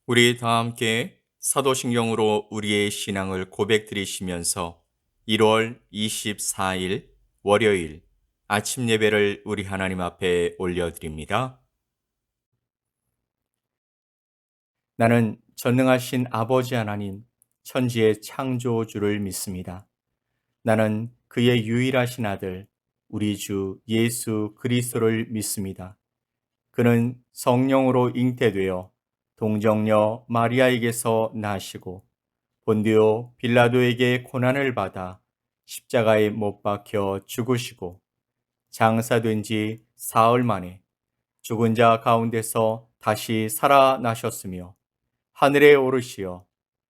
우리 다 함께 사도신경으로 우리의 신앙을 고백드리시면서 1월 24일 월요일 아침 예배를 우리 하나님 앞에 올려드립니다. 나는 전능하신 아버지 하나님, 천지의 창조주를 믿습니다. 나는 그의 유일하신 아들, 우리 주 예수 그리스도를 믿습니다. 그는 성령으로 잉태되어 동정녀 마리아에게서 나시고 본디오 빌라도에게 고난을 받아 십자가에 못 박혀 죽으시고 장사된 지 사흘 만에 죽은 자 가운데서 다시 살아나셨으며 하늘에 오르시어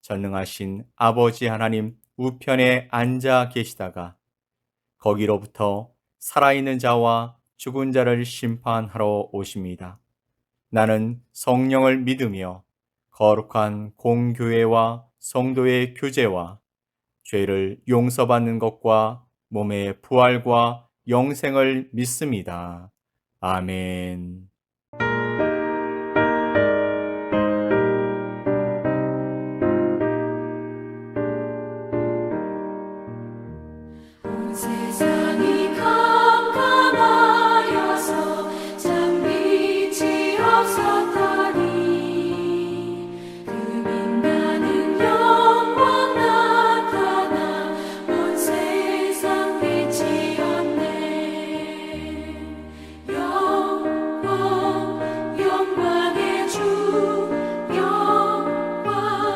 전능하신 아버지 하나님 우편에 앉아 계시다가 거기로부터 살아있는 자와 죽은 자를 심판하러 오십니다. 나는 성령을 믿으며 거룩한 공교회와 성도의 교제와 죄를 용서받는 것과 몸의 부활과 영생을 믿습니다. 아멘. 온 세상이 캄캄하여서 참 빛이 없었더니 그 빛나는 영광 나타나 온 세상 빛이었네. 영광의 주 영광의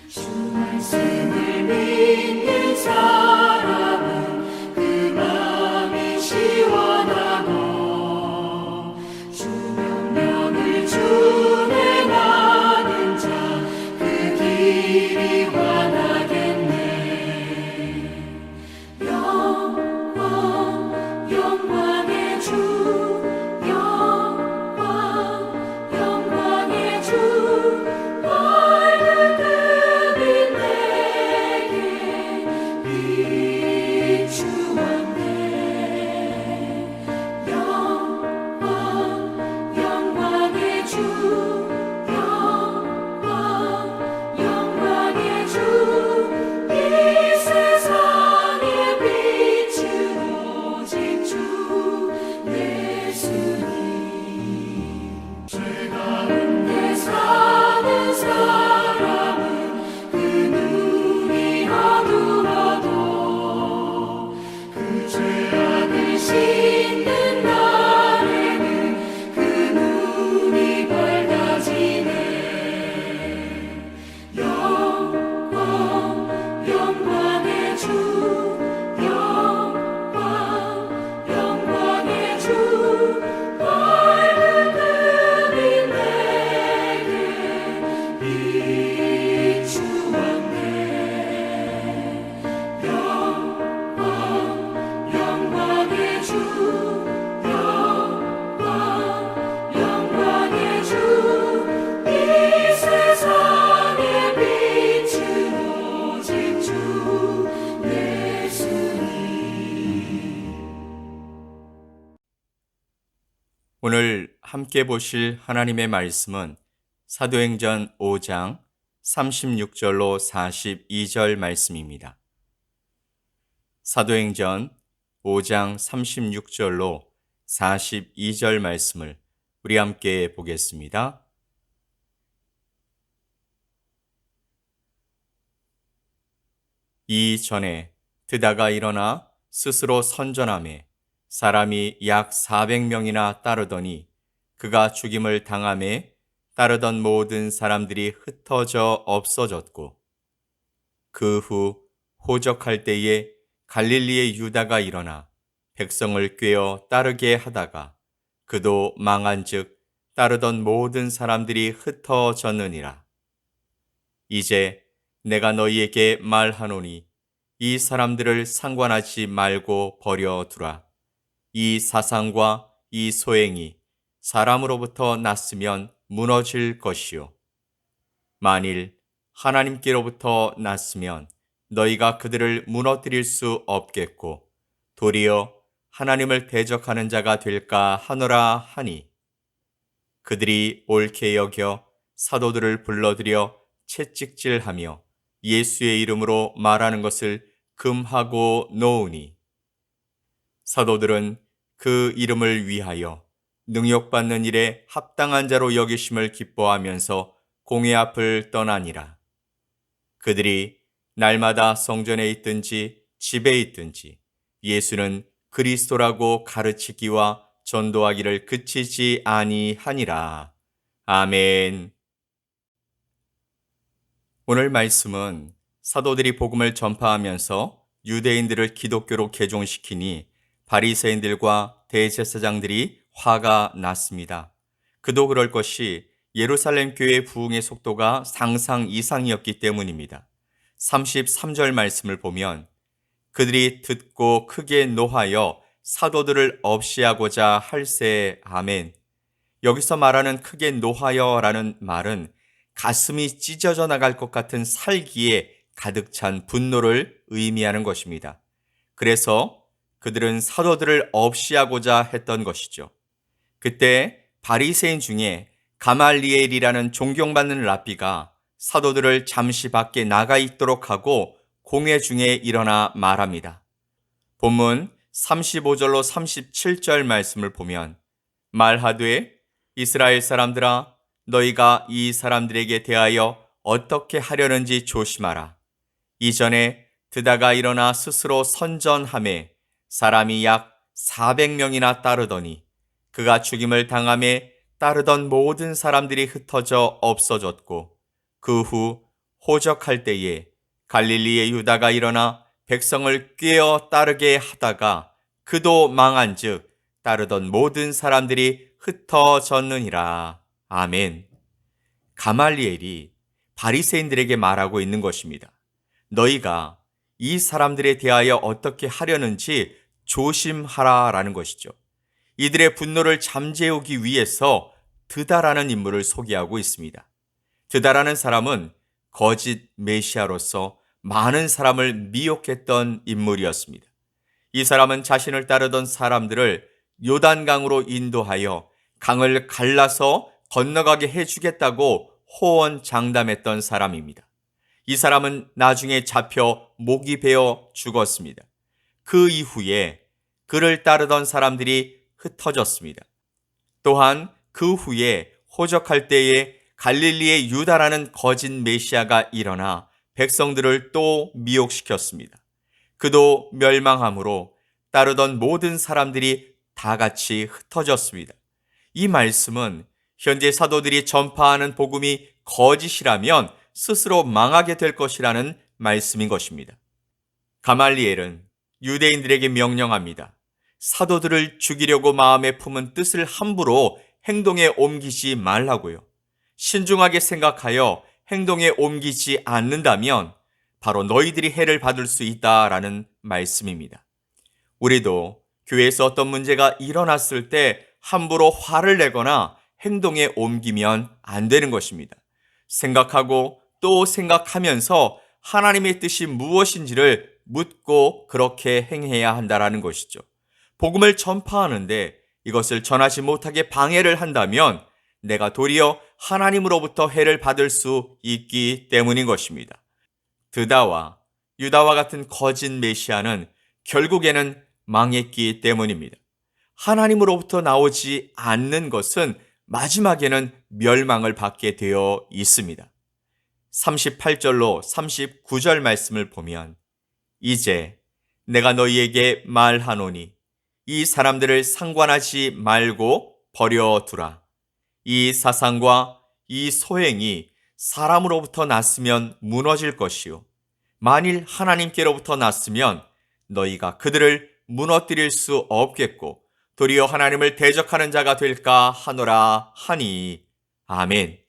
주 말씀을 믿는 사람은 그 맘이 시원하고 주 명령을 준행하는 자 그 길이 환하겠네. 영광의 주 영광의 주 밝은 그 빛 내게 비추었네. 영광의 주 영광의 주 이 세상의 빛은 오직 주 예수님. 죄 가운데 사는 사람은 그 눈이 어두워도 그 죄악을 씻는 날에는 그 눈이 밝아지네. 영광의 주 영광의 주 밝은 그 빛 내게 비추었네. 영광의 주 영광의 주 이 세상의 빛은 오직 주 예수님. 오늘 함께 보실 하나님의 말씀은 사도행전 5장 36절로 42절 말씀입니다. 사도행전 5장 36절로 42절 말씀을 우리 함께 보겠습니다. 이전에 드다가 일어나 스스로 선전하매 사람이 약 400명이나 따르더니 그가 죽임을 당하매 따르던 모든 사람들이 흩어져 없어졌고 그 후 호적할 때에 갈릴리의 유다가 일어나 백성을 꾀어 따르게 하다가 그도 망한즉 따르던 모든 사람들이 흩어졌느니라. 이제 내가 너희에게 말하노니 이 사람들을 상관하지 말고 버려두라. 이 사상과 이 소행이 사람으로부터 났으면 무너질 것이요. 만일 하나님께로부터 났으면 너희가 그들을 무너뜨릴 수 없겠고 도리어 하나님을 대적하는 자가 될까 하노라 하니, 그들이 옳게 여겨 사도들을 불러들여 채찍질하며 예수의 이름으로 말하는 것을 금하고 놓으니, 사도들은 그 이름을 위하여 능욕받는 일에 합당한 자로 여기심을 기뻐하면서 공회 앞을 떠나니라. 그들이 날마다 성전에 있든지 집에 있든지 예수는 그리스도라고 가르치기와 전도하기를 그치지 아니하니라. 아멘. 오늘 말씀은 사도들이 복음을 전파하면서 유대인들을 기독교로 개종시키니 바리새인들과 대제사장들이 화가 났습니다. 그도 그럴 것이 예루살렘 교회의 부흥의 속도가 상상 이상이었기 때문입니다. 33절 말씀을 보면 그들이 듣고 크게 노하여 사도들을 없이하고자 할세. 아멘. 여기서 말하는 크게 노하여라는 말은 가슴이 찢어져 나갈 것 같은 살기에 가득 찬 분노를 의미하는 것입니다. 그래서 그들은 사도들을 없이하고자 했던 것이죠. 그때 바리새인 중에 가말리엘이라는 존경받는 랍비가 사도들을 잠시 밖에 나가 있도록 하고 공회 중에 일어나 말합니다. 본문 35절로 37절 말씀을 보면 말하되 이스라엘 사람들아, 너희가 이 사람들에게 대하여 어떻게 하려는지 조심하라. 이전에 드다가 일어나 스스로 선전하매 사람이 약 400명이나 따르더니 그가 죽임을 당함에 따르던 모든 사람들이 흩어져 없어졌고, 그 후 호적할 때에 갈릴리의 유다가 일어나 백성을 꾀어 따르게 하다가 그도 망한즉 따르던 모든 사람들이 흩어졌느니라. 아멘. 가말리엘이 바리새인들에게 말하고 있는 것입니다. 너희가 이 사람들에 대하여 어떻게 하려는지 조심하라라는 것이죠. 이들의 분노를 잠재우기 위해서 드다라는 인물을 소개하고 있습니다. 드다라는 사람은 거짓 메시아로서 많은 사람을 미혹했던 인물이었습니다. 이 사람은 자신을 따르던 사람들을 요단강으로 인도하여 강을 갈라서 건너가게 해주겠다고 호언장담했던 사람입니다. 이 사람은 나중에 잡혀 목이 베어 죽었습니다. 그 이후에 그를 따르던 사람들이 흩어졌습니다. 또한 그 후에 호적할 때에 갈릴리의 유다라는 거짓 메시아가 일어나 백성들을 또 미혹시켰습니다. 그도 멸망함으로 따르던 모든 사람들이 다 같이 흩어졌습니다. 이 말씀은 현재 사도들이 전파하는 복음이 거짓이라면 스스로 망하게 될 것이라는 말씀인 것입니다. 가말리엘은 유대인들에게 명령합니다. 사도들을 죽이려고 마음에 품은 뜻을 함부로 행동에 옮기지 말라고요. 신중하게 생각하여 행동에 옮기지 않는다면 바로 너희들이 해를 받을 수 있다라는 말씀입니다. 우리도 교회에서 어떤 문제가 일어났을 때 함부로 화를 내거나 행동에 옮기면 안 되는 것입니다. 생각하고 또 생각하면서 하나님의 뜻이 무엇인지를 묻고 그렇게 행해야 한다라는 것이죠. 복음을 전파하는데 이것을 전하지 못하게 방해를 한다면 내가 도리어 하나님으로부터 해를 받을 수 있기 때문인 것입니다. 드다와 유다와 같은 거짓 메시아는 결국에는 망했기 때문입니다. 하나님으로부터 나오지 않는 것은 마지막에는 멸망을 받게 되어 있습니다. 38절로 39절 말씀을 보면 이제 내가 너희에게 말하노니 이 사람들을 상관하지 말고 버려두라. 이 사상과 이 소행이 사람으로부터 났으면 무너질 것이요 만일 하나님께로부터 났으면 너희가 그들을 무너뜨릴 수 없겠고 도리어 하나님을 대적하는 자가 될까 하노라 하니. 아멘.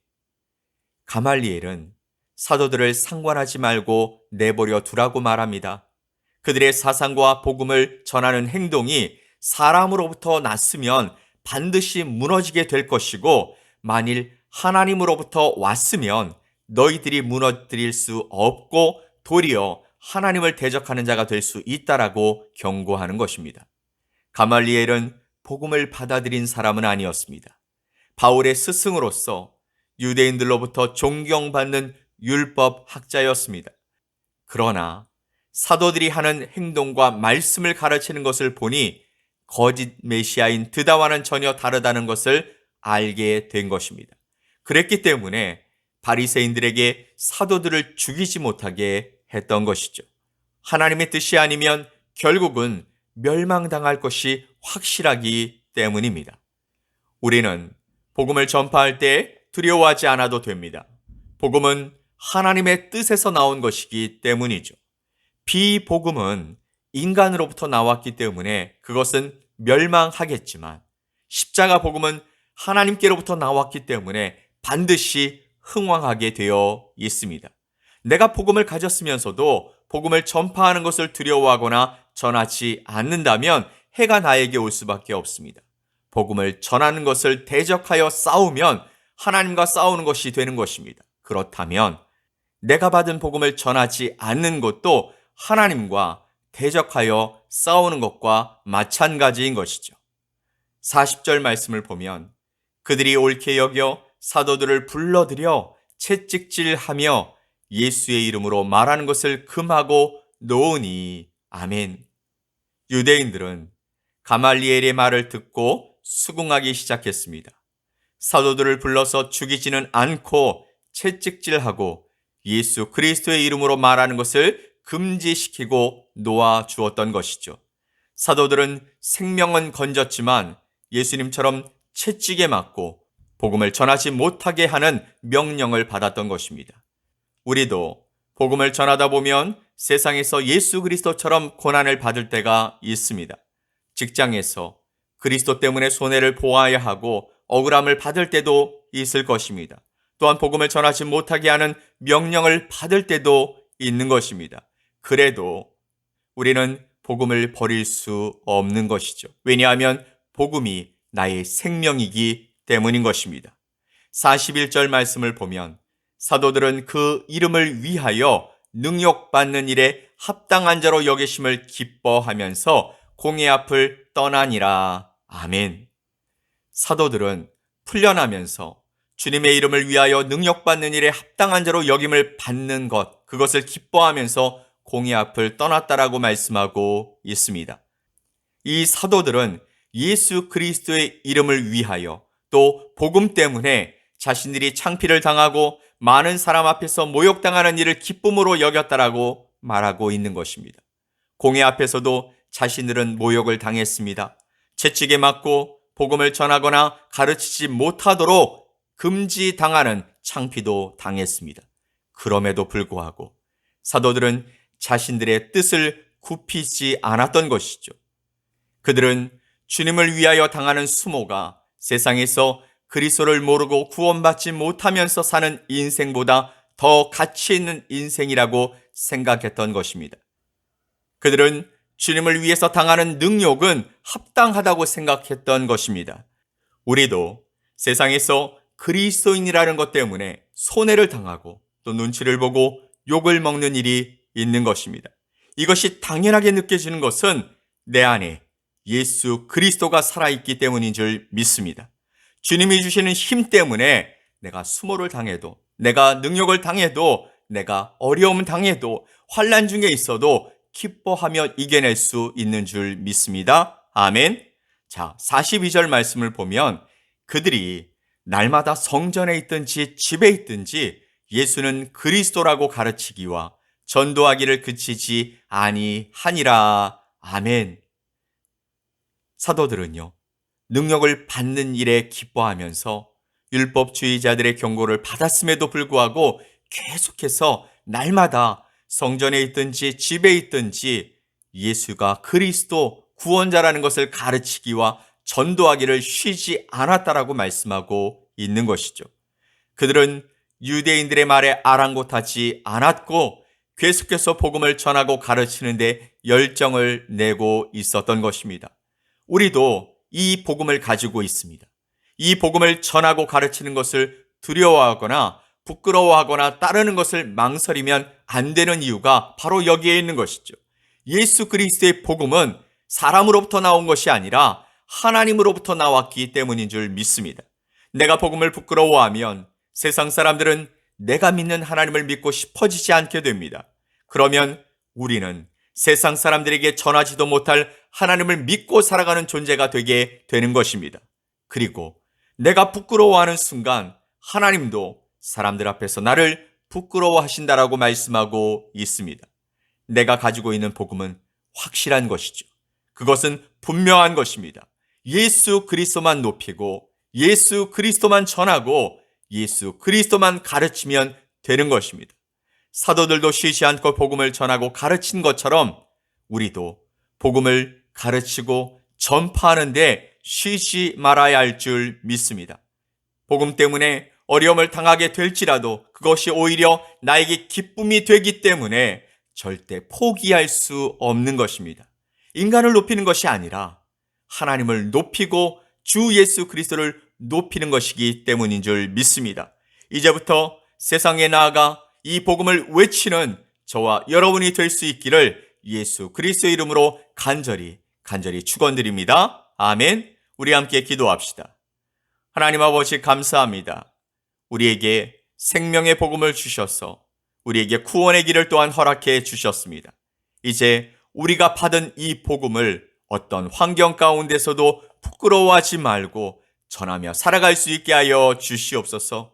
가말리엘은 사도들을 상관하지 말고 내버려 두라고 말합니다. 그들의 사상과 복음을 전하는 행동이 사람으로부터 났으면 반드시 무너지게 될 것이고, 만일 하나님으로부터 왔으면 너희들이 무너뜨릴 수 없고 도리어 하나님을 대적하는 자가 될 수 있다라고 경고하는 것입니다. 가말리엘은 복음을 받아들인 사람은 아니었습니다. 바울의 스승으로서 유대인들로부터 존경받는 율법 학자였습니다. 그러나 사도들이 하는 행동과 말씀을 가르치는 것을 보니 거짓 메시아인 드다와는 전혀 다르다는 것을 알게 된 것입니다. 그랬기 때문에 바리새인들에게 사도들을 죽이지 못하게 했던 것이죠. 하나님의 뜻이 아니면 결국은 멸망당할 것이 확실하기 때문입니다. 우리는 복음을 전파할 때 두려워하지 않아도 됩니다. 복음은 하나님의 뜻에서 나온 것이기 때문이죠. 비복음은 인간으로부터 나왔기 때문에 그것은 멸망하겠지만, 십자가 복음은 하나님께로부터 나왔기 때문에 반드시 흥왕하게 되어 있습니다. 내가 복음을 가졌으면서도 복음을 전파하는 것을 두려워하거나 전하지 않는다면 해가 나에게 올 수밖에 없습니다. 복음을 전하는 것을 대적하여 싸우면 하나님과 싸우는 것이 되는 것입니다. 그렇다면 내가 받은 복음을 전하지 않는 것도 하나님과 대적하여 싸우는 것과 마찬가지인 것이죠. 40절 말씀을 보면 그들이 옳게 여겨 사도들을 불러들여 채찍질하며 예수의 이름으로 말하는 것을 금하고 놓으니 아멘. 유대인들은 가말리엘의 말을 듣고 수긍하기 시작했습니다. 사도들을 불러서 죽이지는 않고 채찍질하고 예수 그리스도의 이름으로 말하는 것을 금지시키고 놓아 주었던 것이죠. 사도들은 생명은 건졌지만 예수님처럼 채찍에 맞고 복음을 전하지 못하게 하는 명령을 받았던 것입니다. 우리도 복음을 전하다 보면 세상에서 예수 그리스도처럼 고난을 받을 때가 있습니다. 직장에서 그리스도 때문에 손해를 보아야 하고 억울함을 받을 때도 있을 것입니다. 또한 복음을 전하지 못하게 하는 명령을 받을 때도 있는 것입니다. 그래도 우리는 복음을 버릴 수 없는 것이죠. 왜냐하면 복음이 나의 생명이기 때문인 것입니다. 41절 말씀을 보면 사도들은 그 이름을 위하여 능욕받는 일에 합당한 자로 여기심을 기뻐하면서 공회 앞을 떠나니라. 아멘. 사도들은 풀려나면서 주님의 이름을 위하여 능욕받는 일에 합당한 자로 여김을 받는 것, 그것을 기뻐하면서 공회 앞을 떠났다라고 말씀하고 있습니다. 이 사도들은 예수 그리스도의 이름을 위하여 또 복음 때문에 자신들이 창피를 당하고 많은 사람 앞에서 모욕당하는 일을 기쁨으로 여겼다라고 말하고 있는 것입니다. 공회 앞에서도 자신들은 모욕을 당했습니다. 채찍에 맞고 복음을 전하거나 가르치지 못하도록 금지당하는 창피도 당했습니다. 그럼에도 불구하고 사도들은 자신들의 뜻을 굽히지 않았던 것이죠. 그들은 주님을 위하여 당하는 수모가 세상에서 그리스도를 모르고 구원받지 못하면서 사는 인생보다 더 가치 있는 인생이라고 생각했던 것입니다. 그들은 주님을 위해서 당하는 능욕은 합당하다고 생각했던 것입니다. 우리도 세상에서 그리스도인이라는 것 때문에 손해를 당하고 또 눈치를 보고 욕을 먹는 일이 있는 것입니다. 이것이 당연하게 느껴지는 것은 내 안에 예수 그리스도가 살아있기 때문인 줄 믿습니다. 주님이 주시는 힘 때문에 내가 수모를 당해도, 내가 능욕을 당해도, 내가 어려움을 당해도, 환난 중에 있어도 기뻐하며 이겨낼 수 있는 줄 믿습니다. 아멘. 자, 42절 말씀을 보면 그들이 날마다 성전에 있든지 집에 있든지 예수는 그리스도라고 가르치기와 전도하기를 그치지 아니하니라. 아멘. 사도들은요, 능력을 받는 일에 기뻐하면서 율법주의자들의 경고를 받았음에도 불구하고 계속해서 날마다 성전에 있든지 집에 있든지 예수가 그리스도 구원자라는 것을 가르치기와 전도하기를 쉬지 않았다라고 말씀하고 있는 것이죠. 그들은 유대인들의 말에 아랑곳하지 않았고 계속해서 복음을 전하고 가르치는 데 열정을 내고 있었던 것입니다. 우리도 이 복음을 가지고 있습니다. 이 복음을 전하고 가르치는 것을 두려워하거나 부끄러워하거나 따르는 것을 망설이면 안 되는 이유가 바로 여기에 있는 것이죠. 예수 그리스도의 복음은 사람으로부터 나온 것이 아니라 하나님으로부터 나왔기 때문인 줄 믿습니다. 내가 복음을 부끄러워하면 세상 사람들은 내가 믿는 하나님을 믿고 싶어지지 않게 됩니다. 그러면 우리는 세상 사람들에게 전하지도 못할 하나님을 믿고 살아가는 존재가 되게 되는 것입니다. 그리고 내가 부끄러워하는 순간 하나님도 사람들 앞에서 나를 부끄러워하신다라고 말씀하고 있습니다. 내가 가지고 있는 복음은 확실한 것이죠. 그것은 분명한 것입니다. 예수 그리스도만 높이고 예수 그리스도만 전하고 예수 그리스도만 가르치면 되는 것입니다. 사도들도 쉬지 않고 복음을 전하고 가르친 것처럼 우리도 복음을 가르치고 전파하는데 쉬지 말아야 할 줄 믿습니다. 복음 때문에 어려움을 당하게 될지라도 그것이 오히려 나에게 기쁨이 되기 때문에 절대 포기할 수 없는 것입니다. 인간을 높이는 것이 아니라 하나님을 높이고 주 예수 그리스도를 높이는 것이기 때문인 줄 믿습니다. 이제부터 세상에 나아가 이 복음을 외치는 저와 여러분이 될 수 있기를 예수 그리스도 이름으로 간절히 축원드립니다. 아멘. 우리 함께 기도합시다. 하나님 아버지 감사합니다. 우리에게 생명의 복음을 주셔서 우리에게 구원의 길을 또한 허락해 주셨습니다. 이제 우리가 받은 이 복음을 어떤 환경 가운데서도 부끄러워하지 말고 전하며 살아갈 수 있게 하여 주시옵소서.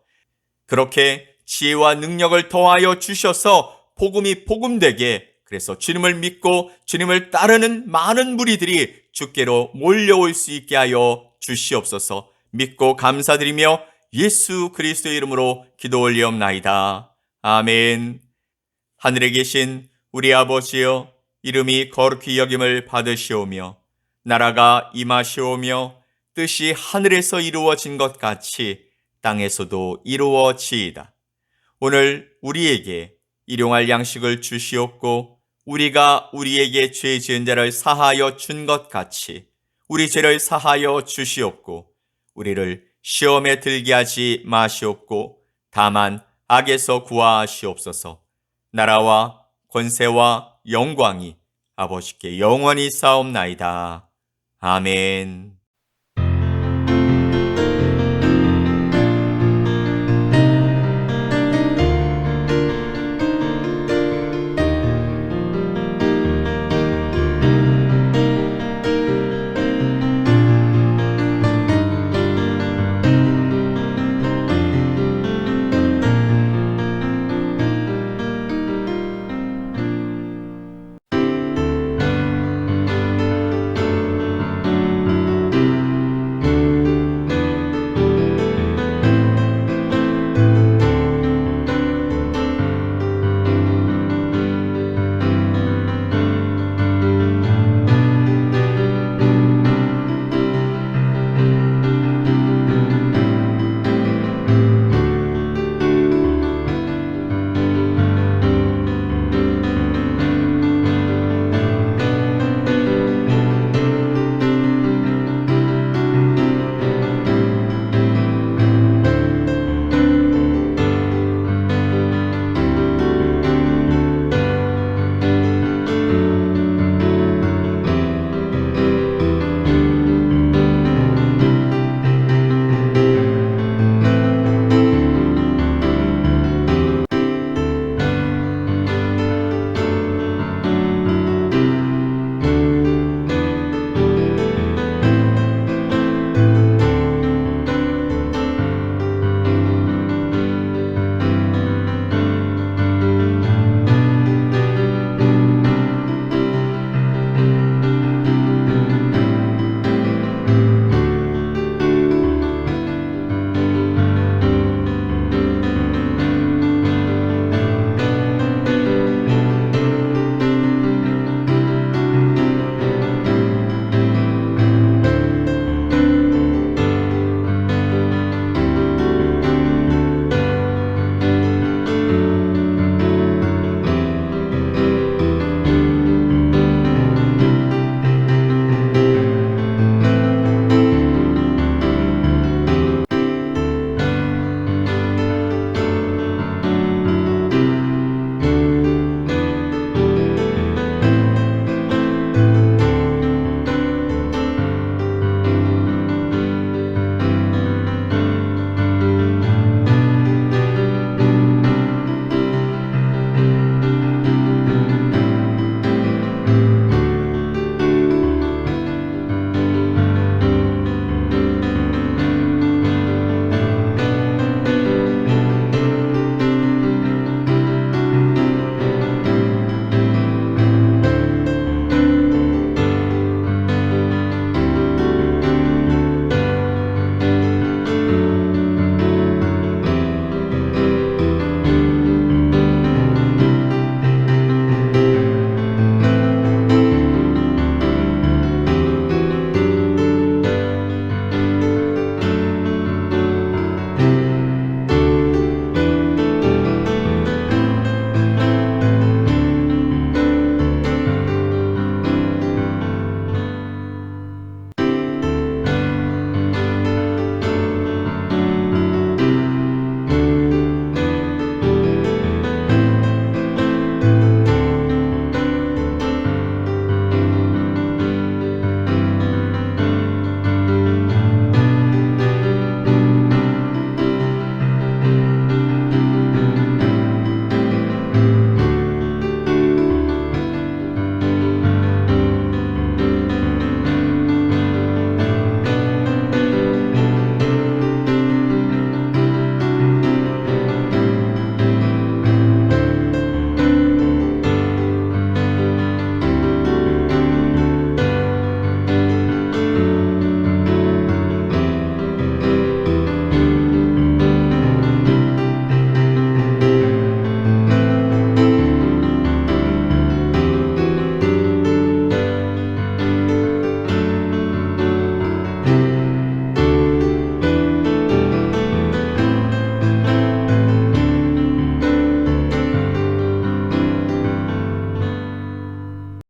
그렇게 지혜와 능력을 더하여 주셔서 복음이 복음되게, 그래서 주님을 믿고 주님을 따르는 많은 무리들이 주께로 몰려올 수 있게 하여 주시옵소서. 믿고 감사드리며 예수 그리스도의 이름으로 기도 올리옵나이다. 아멘. 하늘에 계신 우리 아버지여, 이름이 거룩히 여김을 받으시오며 나라가 임하시오며 뜻이 하늘에서 이루어진 것 같이 땅에서도 이루어지이다. 오늘 우리에게 일용할 양식을 주시옵고 우리가 우리에게 죄 지은 자를 사하여 준 것 같이 우리 죄를 사하여 주시옵고 우리를 시험에 들게 하지 마시옵고 다만 악에서 구하시옵소서. 나라와 권세와 영광이 아버지께 영원히 싸움나이다. 아멘.